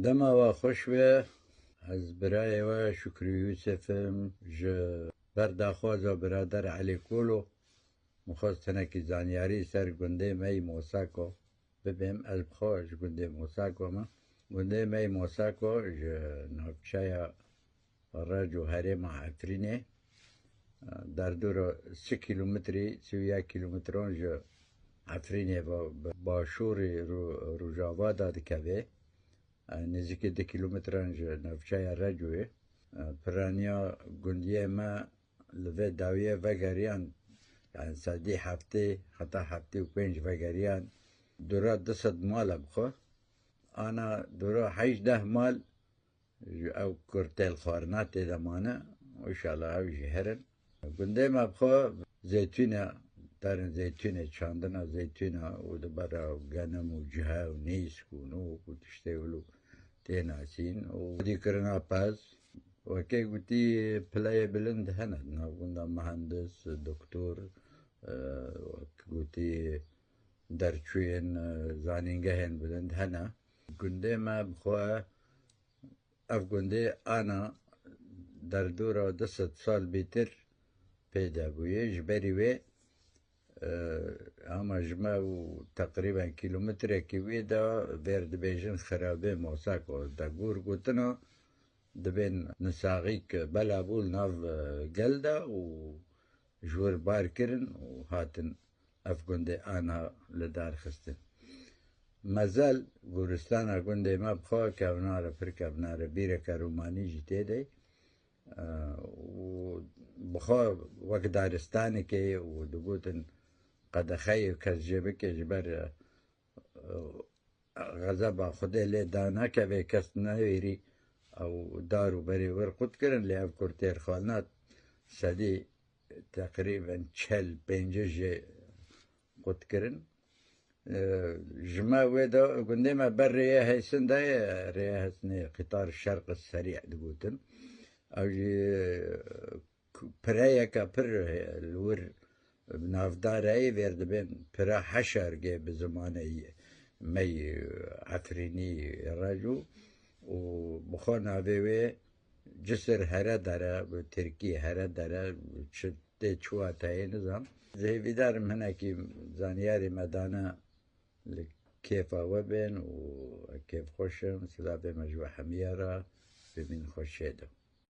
دما و خوش و از برای و شکری یوسفم برداخوازا برادر علی کولو مخواستنه که زانیاری سر گنده می موساکو ببیم از بخواش گنده موساکو ما گنده می موساکو نوچای راجو هرم عفرینه در دور 3 کیلومتری 31 کیلومتران عفرینه و باشور روجاوا داد که نزدیک 2 کیلومتران نوچای راجوه پرانیا گندیه ما لوه داویه وگریان يعني سادي هفته حتى هفته و 5 وگریان دورا 200 مال بخو انا دورا 18 مال او كرتيل خورنات دمانه وان شاء الله او جهرن گنده ما بخو زيتونه دارن زيتونه چاندنا زيتونه و دبرا غنم و جها و نيسك و نوك و تشتغلو تيناسين و دي كرنا باز وكي قلتي بلاي بلند هنا قلنا مهندس دكتور قلتي درچوين زانينجهن بلند هنا قلنا ما بخوا اف قلنا انا در دورة 10 سال بيتر پیدا بويه جبري وي اما جمعو تقريبا كيلومتر كيوي دا بيرد بيجن خرابه موساكو دا قور قلتنا دبين نساغيك بلا بول ناف قلدا و جور باركرن و هاتن افقندي انا لدار خستن مازال گورستانا گندي ما بخوا كابنارا پر كابنارا بيركا روماني جيتي دي و بخوا وقت دارستاني كي و دقوتن قد خيو كزجبك جبر غزبا خده لي دانا كبه كس نويري او دارو بري ورقود کرن لی اف کرتیر خانات سدي تقريبا 45 قد کرن جمع ويدا قلنا ما بر رياها سندا رياها سنة قطار الشرق السريع دقوتن او جي برايا كبر الور بنافدار اي ورد بين برا حشر جي بزمانه مي عفريني راجو و بخوانا بيوي جسر هره داره و ترکی هره داره چه چوه تایی نظام زي بیدارم هنه که زانیاری مدانه كيف وبن وكيف خوشم سلابي مجوى حميرة بمن خوشيدو